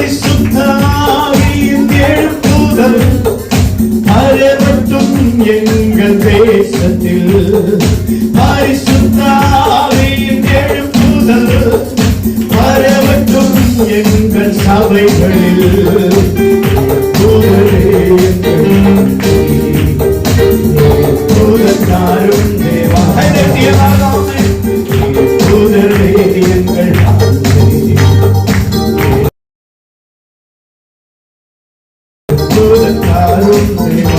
பரிசுத்த ஆவியின் எழுப்புதல் பரவட்டும் எங்கள் தேசத்தில். பரிசுத்த ஆவியின் எழுப்புதல் பரவட்டும் எங்கள் சபைகளில். தூதக்காரும் தேவாலயங்கள் தூதக்காரும்